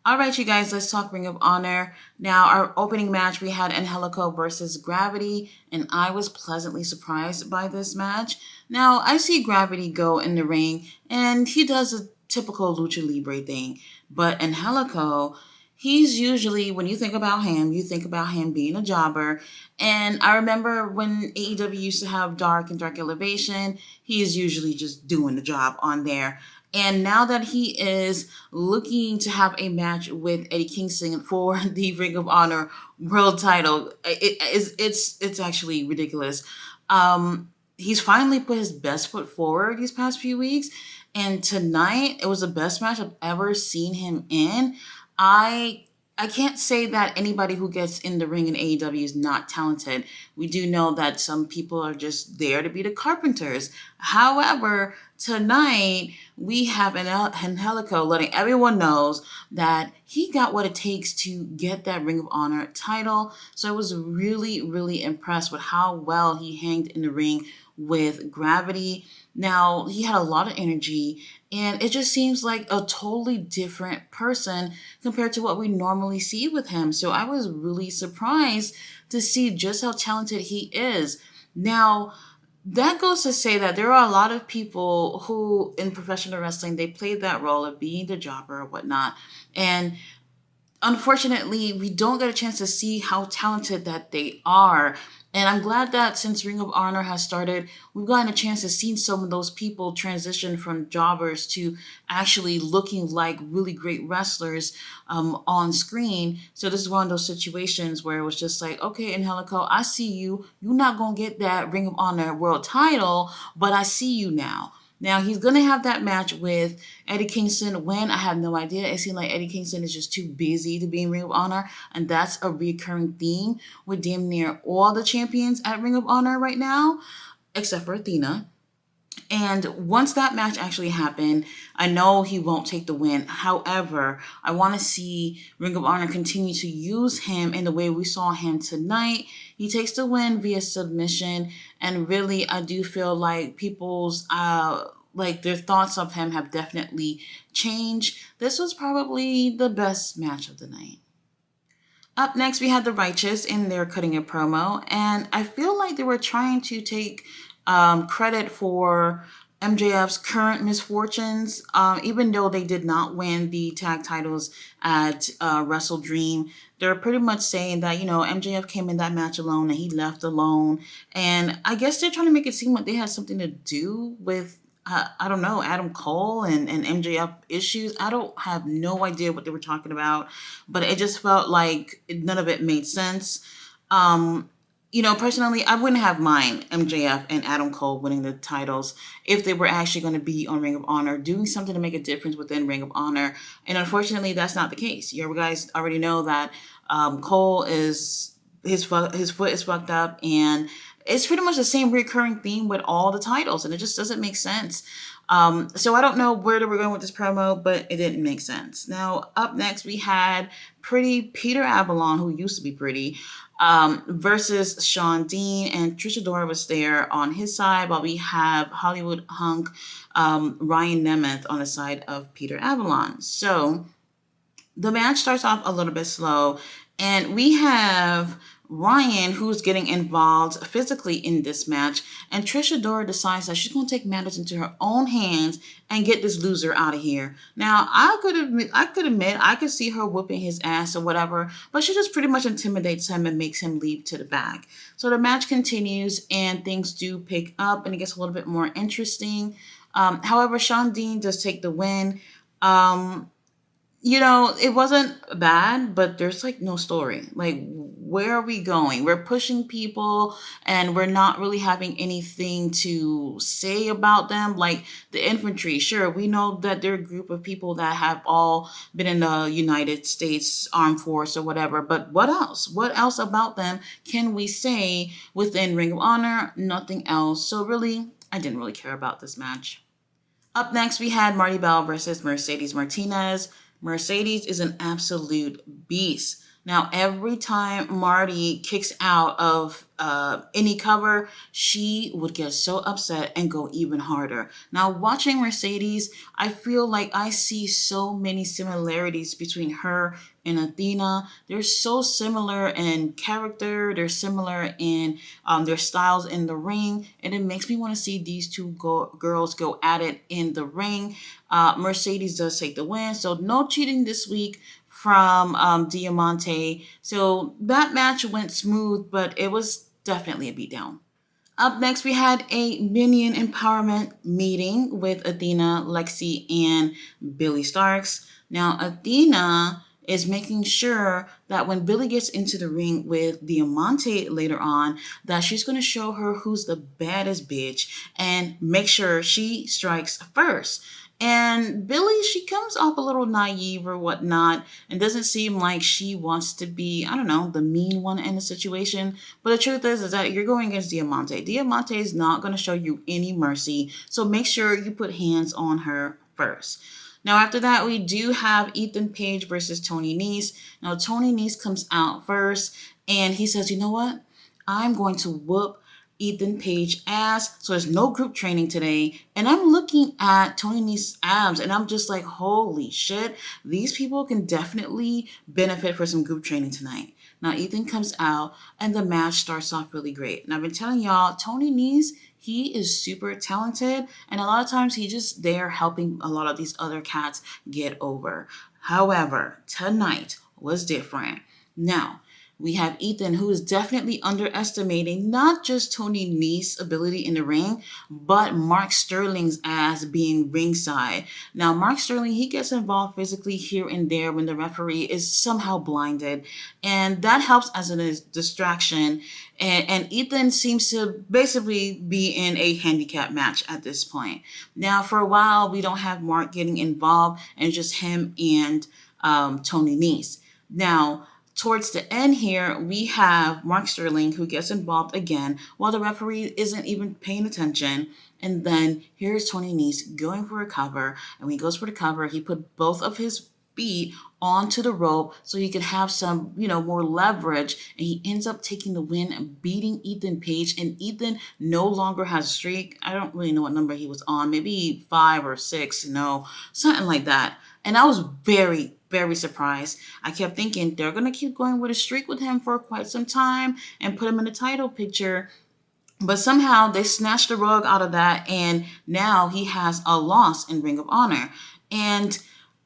All right, you guys, let's talk Ring of Honor. Now, our opening match, we had Angelico versus Gravity, and I was pleasantly surprised by this match. Now, I see Gravity go in the ring, and he does a typical Lucha Libre thing, but Angelico, he's usually, when you think about him, you think about him being a jobber. And I remember when AEW used to have Dark and Dark Elevation, he is usually just doing the job on there. And now that he is looking to have a match with Eddie Kingston for the Ring of Honor World Title, it's actually ridiculous. He's finally put his best foot forward these past few weeks, and tonight it was the best match I've ever seen him in. I I can't say that anybody who gets in the ring in AEW is not talented. We do know that some people are just there to be the carpenters. However, tonight we have Angelico letting everyone knows that he got what it takes to get that Ring of Honor title. So I was really, really impressed with how well he hanged in the ring with Gravity. Now, he had a lot of energy, and it just seems like a totally different person compared to what we normally see with him. So I was really surprised to see just how talented he is. Now, that goes to say that there are a lot of people who in professional wrestling they play that role of being the jobber or whatnot. And unfortunately, we don't get a chance to see how talented that they are. And I'm glad that since Ring of Honor has started, we've gotten a chance to see some of those people transition from jobbers to actually looking like really great wrestlers on screen. So this is one of those situations where it was just like, okay, Angelico, I see you. You're not going to get that Ring of Honor world title, but I see you now. Now he's gonna have that match with Eddie Kingston. When I have no idea, it seems like Eddie Kingston is just too busy to be in Ring of Honor, and that's a recurring theme with damn near all the champions at Ring of Honor right now, except for Athena. And once that match actually happened, I know he won't take the win. However, I want to see Ring of Honor continue to use him in the way we saw him tonight. He takes the win via submission, and really, I do feel like people's like their thoughts of him have definitely changed. This was probably the best match of the night. Up next, we had the Righteous, and they're cutting a promo, and I feel like they were trying to take credit for MJF's current misfortunes, even though they did not win the tag titles at Wrestle Dream. They're pretty much saying that MJF came in that match alone and he left alone, and I guess they're trying to make it seem like they had something to do with I don't know, Adam Cole and MJF issues. I don't have no idea what they were talking about, but it just felt like none of it made sense. Um, Personally, I wouldn't have mind MJF and Adam Cole winning the titles if they were actually going to be on Ring of Honor, doing something to make a difference within Ring of Honor. And unfortunately, that's not the case. You guys already know that Cole is his foot is fucked up, and it's pretty much the same recurring theme with all the titles, and it just doesn't make sense. So I don't know where they were going with this promo, but it didn't make sense. Now, up next, we had Pretty Peter Avalon, who used to be pretty, versus Sean Dean, and Trisha Dora was there on his side, while we have Hollywood hunk Ryan Nemeth on the side of Peter Avalon. So the match starts off a little bit slow, and we have Ryan who's getting involved physically in this match, and Trisha Dora decides that she's going to take matters into her own hands and get this loser out of here. Now, I could admit, I could see her whooping his ass or whatever, but she just pretty much intimidates him and makes him leave to the back. So the match continues, and things do pick up, and it gets a little bit more interesting. However, Sean Dean does take the win. Um, it wasn't bad, but there's like no story. Like, where are we going? We're pushing people and we're not really having anything to say about them. Like the infantry, sure, we know that they're a group of people that have all been in the United States Armed Force or whatever, but what else? What else about them can we say within Ring of Honor? Nothing else. So really, I didn't really care about this match. Up next, we had Marty Bell versus Mercedes Martinez. Mercedes is an absolute beast. Now, every time Marty kicks out of any cover, she would get so upset and go even harder. Now, watching Mercedes, I feel like I see so many similarities between her and Athena. They're so similar in character, they're similar in their styles in the ring, and it makes me want to see these girls go at it in the ring. Mercedes does take the win, so no cheating this week from Diamante. So that match went smooth, but it was definitely a beatdown. Up next, we had a minion empowerment meeting with Athena, Lexi, and Billy Starks. Now, Athena is making sure that when Billy gets into the ring with Diamante later on, that she's going to show her who's the baddest bitch and make sure she strikes first. And Billy, she comes off a little naive or whatnot and doesn't seem like she wants to be, I don't know, the mean one in the situation. But the truth is that you're going against Diamante. Diamante is not going to show you any mercy. So make sure you put hands on her first. Now, after that, we do have Ethan Page versus Tony Nese. Now, Tony Nese comes out first and he says, you know what? I'm going to whoop Ethan Page ass. So there's no group training today. And I'm looking at Tony Nese's abs and I'm just like, holy shit, these people can definitely benefit for some group training tonight. Now Ethan comes out and the match starts off really great. And I've been telling y'all, Tony Nese, he is super talented and a lot of times he's just there helping a lot of these other cats get over. However, tonight was different. Now, we have Ethan, who is definitely underestimating not just Tony Nese's ability in the ring, but Mark Sterling's as being ringside. Now, Mark Sterling, he gets involved physically here and there when the referee is somehow blinded, and that helps as a distraction. And Ethan seems to basically be in a handicap match at this point. Now, for a while, we don't have Mark getting involved, and just him and Tony Nese. Now, towards the end here, we have Mark Sterling who gets involved again while the referee isn't even paying attention. And then here's Tony Nese going for a cover. And when he goes for the cover, he put both of his feet onto the rope so he could have some, more leverage. And he ends up taking the win and beating Ethan Page. And Ethan no longer has a streak. I don't really know what number he was on. Maybe 5 or 6, something like that. And I was very, very surprised. I kept thinking they're going to keep going with a streak with him for quite some time and put him in the title picture. But somehow they snatched the rug out of that, and now he has a loss in Ring of Honor. And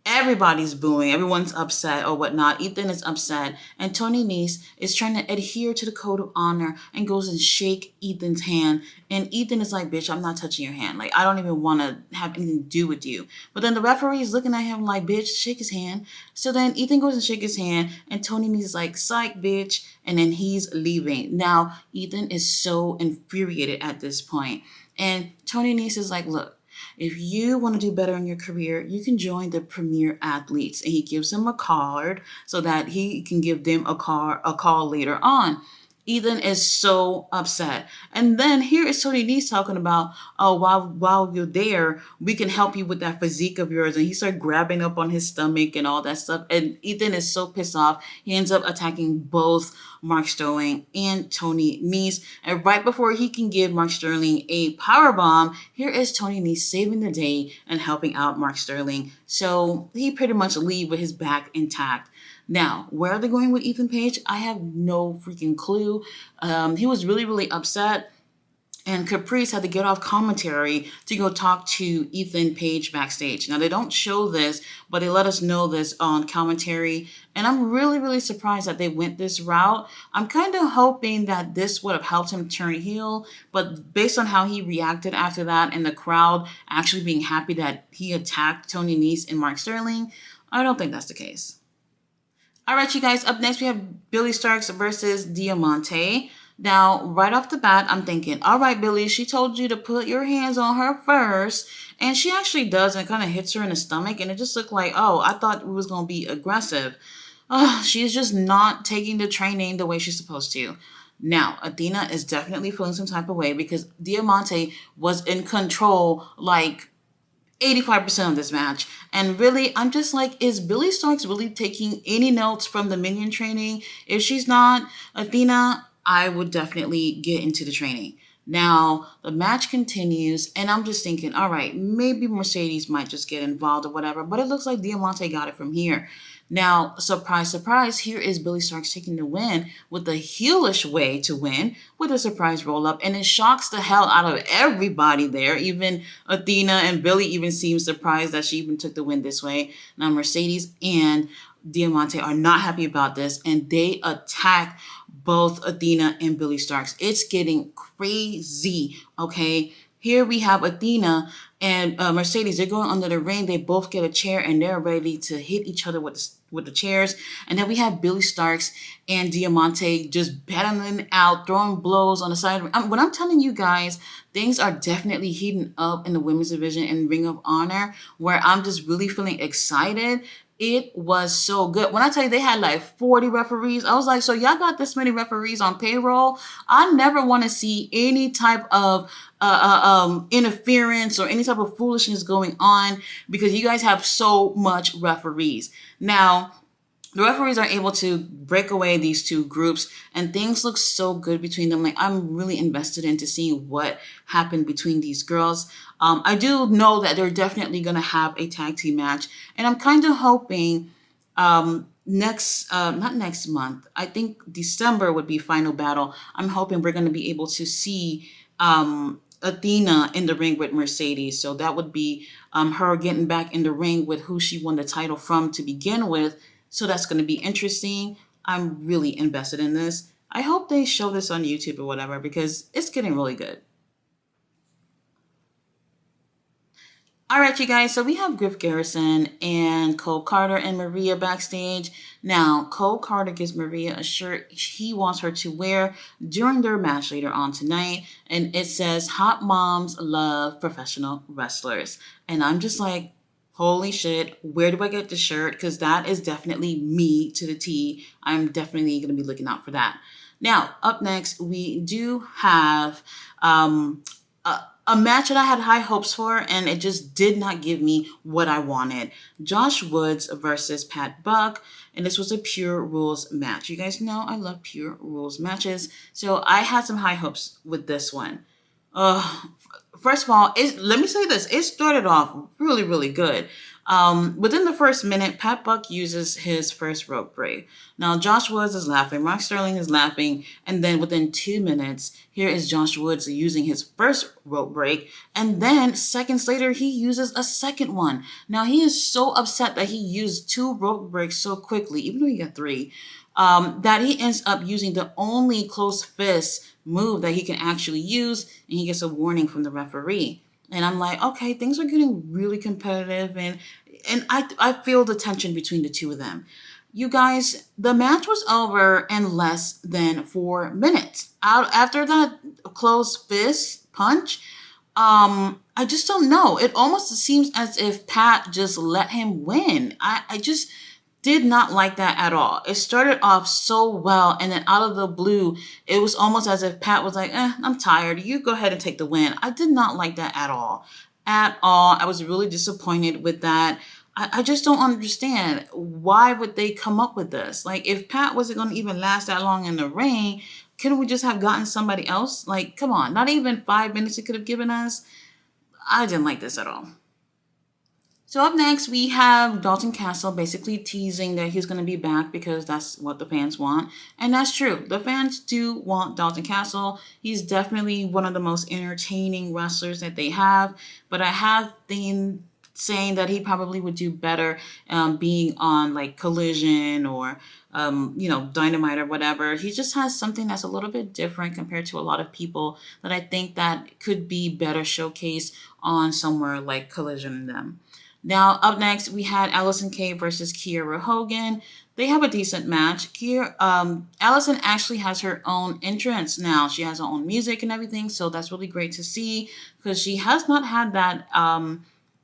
everybody's booing. Everyone's upset or whatnot. Ethan is upset. And Tony Nese is trying to adhere to the code of honor and goes and shake Ethan's hand. And Ethan is like, bitch, I'm not touching your hand. Like, I don't even want to have anything to do with you. But then the referee is looking at him like, bitch, shake his hand. So then Ethan goes and shake his hand. And Tony Nese is like, psych, bitch. And then he's leaving. Now, Ethan is so infuriated at this point. And Tony Nese is like, look, if you want to do better in your career, you can join the Premier Athletes. And he gives them a card so that he can give them a call later on. Ethan is so upset. And then here is Tony Nese talking about, oh, while you're there, we can help you with that physique of yours. And he started grabbing up on his stomach and all that stuff. And Ethan is so pissed off. He ends up attacking both Mark Sterling and Tony Nese. And right before he can give Mark Sterling a powerbomb, here is Tony Nese saving the day and helping out Mark Sterling. So he pretty much leave with his back intact. Now, where are they going with Ethan Page? I have no freaking clue. He was really, really upset. And Caprice had to get off commentary to go talk to Ethan Page backstage. Now, they don't show this, but they let us know this on commentary. And I'm really, really surprised that they went this route. I'm kind of hoping that this would have helped him turn heel. But based on how he reacted after that and the crowd actually being happy that he attacked Tony Nese and Mark Sterling, I don't think that's the case. All right, you guys, up next we have Billy Starks versus Diamante. Now, right off the bat, I'm thinking, all right, Billy, she told you to put your hands on her first. And she actually does, and it kind of hits her in the stomach. And it just looked like, oh, I thought it was going to be aggressive. She's just not taking the training the way she's supposed to. Now, Athena is definitely feeling some type of way because Diamante was in control, like, 85% of this match. And really, I'm just like, is Billy Starks really taking any notes from the minion training? If she's not, Athena, I would definitely get into the training. Now, the match continues, and I'm just thinking, all right, maybe Mercedes might just get involved or whatever, but it looks like Diamante got it from here. Now, surprise, surprise, here is Billy Starks taking the win with a heelish way to win with a surprise roll up, and it shocks the hell out of everybody there. Even Athena and Billy even seem surprised that she even took the win this way. Now, Mercedes and Diamante are not happy about this, and they attack both Athena and Billy Starks. It's getting crazy, okay? Here we have Athena and Mercedes. They're going under the ring. They both get a chair and they're ready to hit each other with the chairs. And then we have Billy Starks and Diamante just battling out, throwing blows on the side. When I'm telling you guys, things are definitely heating up in the women's division in Ring of Honor, where I'm just really feeling excited. It was so good. When I tell you they had like 40 referees, I was like, so y'all got this many referees on payroll? I never want to see any type of interference or any type of foolishness going on because you guys have so much referees. Now, the referees are able to break away these two groups and things look so good between them. Like, I'm really invested into seeing what happened between these girls. I do know that they're definitely going to have a tag team match, and I'm kind of hoping not next month, I think December would be Final Battle. I'm hoping we're going to be able to see Athena in the ring with Mercedes. So that would be her getting back in the ring with who she won the title from to begin with. So that's going to be interesting. I'm really invested in this. I hope they show this on YouTube or whatever because it's getting really good. All right, you guys. So we have Griff Garrison and Cole Carter and Maria backstage. Now, Cole Carter gives Maria a shirt he wants her to wear during their match later on tonight. And it says, "Hot Moms Love Professional Wrestlers." And I'm just like, holy shit, where do I get the shirt? Because that is definitely me to the T. I'm definitely going to be looking out for that. Now, up next, we do have a match that I had high hopes for, and it just did not give me what I wanted. Josh Woods versus Pat Buck, and this was a Pure Rules match. You guys know I love Pure Rules matches, so I had some high hopes with this one. First of all, let me say this. It started off really, really good. Within the first minute, Pat Buck uses his first rope break. Now, Josh Woods is laughing, Mark Sterling is laughing, and then within 2 minutes, here is Josh Woods using his first rope break, and then seconds later, he uses a second one. Now, he is so upset that he used 2 rope breaks so quickly, even though he got 3, that he ends up using the only close fist move that he can actually use, and he gets a warning from the referee. And I'm like, okay, things are getting really competitive, and I feel the tension between the two of them. You guys, the match was over in less than 4 minutes. Out after that closed fist punch, I just don't know. It almost seems as if Pat just let him win. I just did not like that at all. It started off so well, and then out of the blue, it was almost as if Pat was like, I'm tired. You go ahead and take the win. I did not like that at all. At all. I was really disappointed with that. I just don't understand. Why would they come up with this? Like, if Pat wasn't going to even last that long in the ring, couldn't we just have gotten somebody else? Like, come on. Not even 5 minutes it could have given us. I didn't like this at all. So up next, we have Dalton Castle basically teasing that he's going to be back because that's what the fans want. And that's true. The fans do want Dalton Castle. He's definitely one of the most entertaining wrestlers that they have. But I have been saying that he probably would do better being on like Collision or, Dynamite or whatever. He just has something that's a little bit different compared to a lot of people that I think that could be better showcased on somewhere like Collision and them. Now, up next, we had Allison Kay versus Kiera Hogan. They have a decent match. Allison actually has her own entrance now. She has her own music and everything, so that's really great to see because she has not had that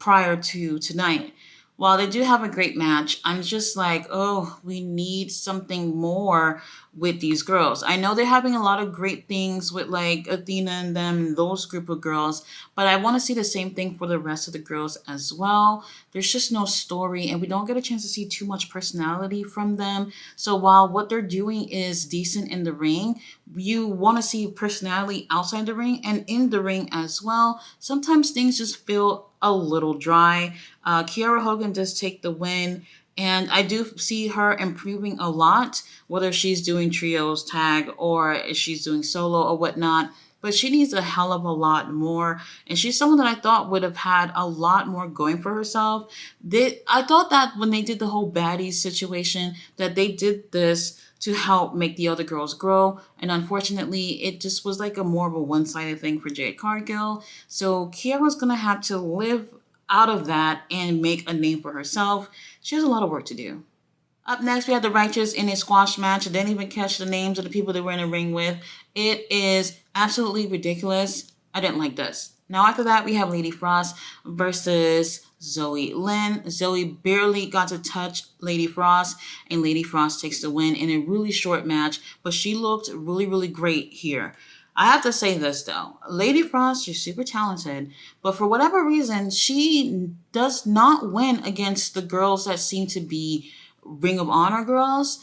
prior to tonight. while they do have a great match, I'm just like, oh, we need something more with these girls. I know they're having a lot of great things with like Athena and them, those group of girls, but I want to see the same thing for the rest of the girls as well. There's just no story, and we don't get a chance to see too much personality from them. So while what they're doing is decent in the ring, you want to see personality outside the ring and in the ring as well. Sometimes things just feel a little dry. Kiara Hogan does take the win, and I do see her improving a lot, whether she's doing trios, tag, or if she's doing solo or whatnot. But she needs a hell of a lot more, and she's someone that I thought would have had a lot more going for herself. I thought that when they did the whole baddies situation, that they did this to help make the other girls grow. And unfortunately, it just was like a more of a one-sided thing for Jade Cargill. So Kiara's gonna have to live out of that and make a name for herself. She has a lot of work to do. Up next, we have the Righteous in a squash match. I didn't even catch the names of the people they were in the ring with. It is absolutely ridiculous. I didn't like this. Now, after that, we have Lady Frost versus Zoe Lynn. Zoe barely got to touch Lady Frost, and Lady Frost takes the win in a really short match, but she looked really, really great here. I have to say this though. Lady Frost, she's super talented, but for whatever reason, she does not win against the girls that seem to be Ring of Honor girls.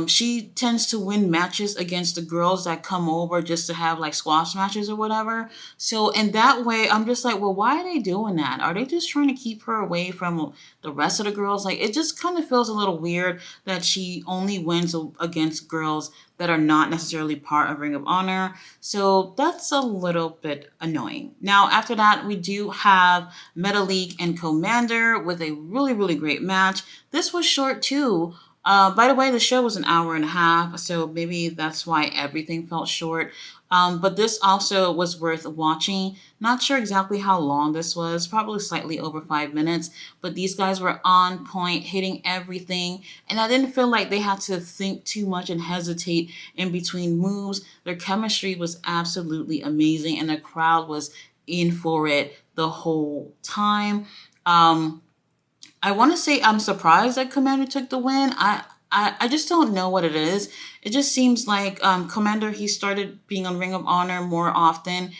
She tends to win matches against the girls that come over just to have like squash matches or whatever. So in that way, I'm just like, well, why are they doing that? Are they just trying to keep her away from the rest of the girls? Like, it just kind of feels a little weird that she only wins against girls that are not necessarily part of Ring of Honor. So that's a little bit annoying. Now, after that, we do have Metalik and Commander with a really, really great match. This was short too. By the way, the show was an hour and a half, so maybe that's why everything felt short. But this also was worth watching. Not sure exactly how long this was, probably slightly over 5 minutes, but these guys were on point, hitting everything, and I didn't feel like they had to think too much and hesitate in between moves. Their chemistry was absolutely amazing, and the crowd was in for it the whole time. I want to say I'm surprised that Commander took the win. I just don't know what it is. It just seems like Commander, he started being on Ring of Honor more often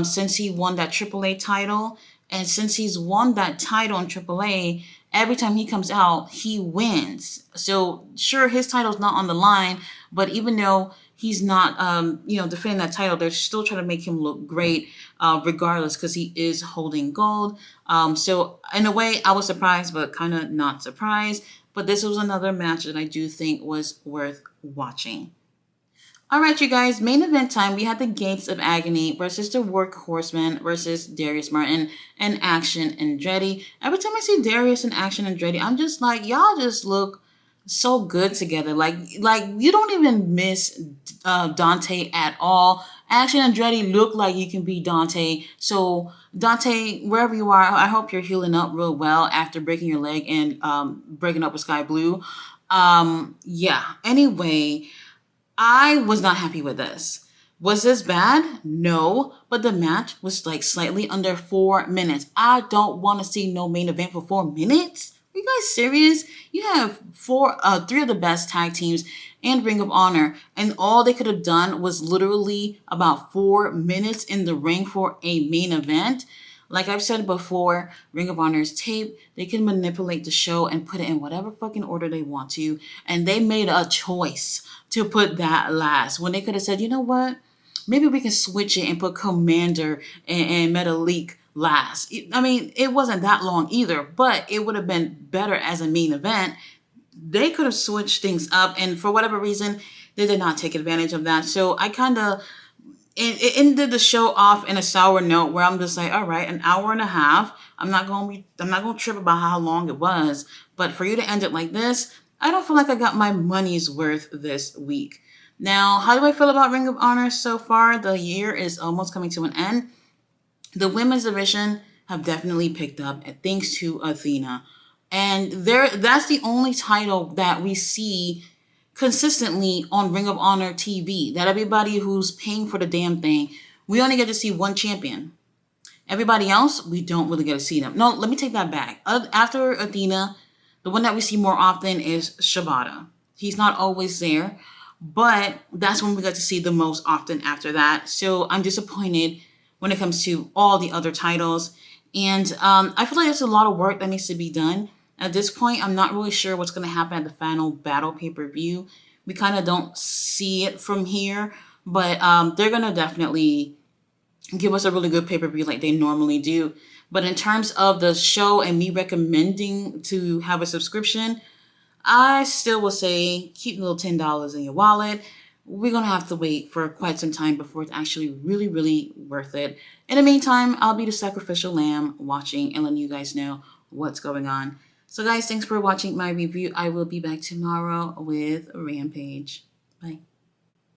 since he won that AAA title. And since he's won that title in AAA, every time he comes out, he wins. So sure, his title's not on the line, but even though he's not, defending that title, they're still trying to make him look great, regardless, because he is holding gold. So in a way, I was surprised, but kind of not surprised. But this was another match that I do think was worth watching. All right, you guys, main event time. We had the Gates of Agony versus the Workhorsemen versus Darius Martin and Action Andretti. Every time I see Darius and Action Andretti, I'm just like, y'all just look so good together. Like you don't even miss Dante at all. Action Andretti look like you can be Dante. So Dante, wherever you are, I hope you're healing up real well after breaking your leg and breaking up with Sky Blue. Yeah. Anyway, I was not happy with this. Was this bad? No, but the match was like slightly under 4 minutes. I don't want to see no main event for 4 minutes. Are you guys serious? You have three of the best tag teams in Ring of Honor, and all they could have done was literally about 4 minutes in the ring for a main event. Like I've said before, Ring of Honor is tape. They can manipulate the show and put it in whatever fucking order they want to. And they made a choice to put that last when they could have said, you know what? Maybe we can switch it and put Commander and Metalik last. I mean, it wasn't that long either, but it would have been better as a main event. They could have switched things up, and for whatever reason, they did not take advantage of that. So I kind of it ended the show off in a sour note where I'm just like, all right, an hour and a half. I'm not gonna trip about how long it was, but for you to end it like this, I don't feel like I got my money's worth this week. Now, how do I feel about Ring of Honor so far? The year is almost coming to an end. The women's division have definitely picked up, thanks to Athena. And that's the only title that we see consistently on Ring of Honor TV. That everybody who's paying for the damn thing, we only get to see one champion. Everybody else, we don't really get to see them. No, let me take that back. After Athena, the one that we see more often is Shibata. He's not always there, but that's when we get to see the most often after that. So I'm disappointed when it comes to all the other titles. And I feel like there's a lot of work that needs to be done. At this point, I'm not really sure what's going to happen at the final battle pay-per-view. We kind of don't see it from here, but they're going to definitely give us a really good pay-per-view like they normally do. But in terms of the show and me recommending to have a subscription, I still will say keep the little $10 in your wallet. We're going to have to wait for quite some time before it's actually really, really worth it. In the meantime, I'll be the sacrificial lamb watching and letting you guys know what's going on. So guys, thanks for watching my review. I will be back tomorrow with Rampage. Bye.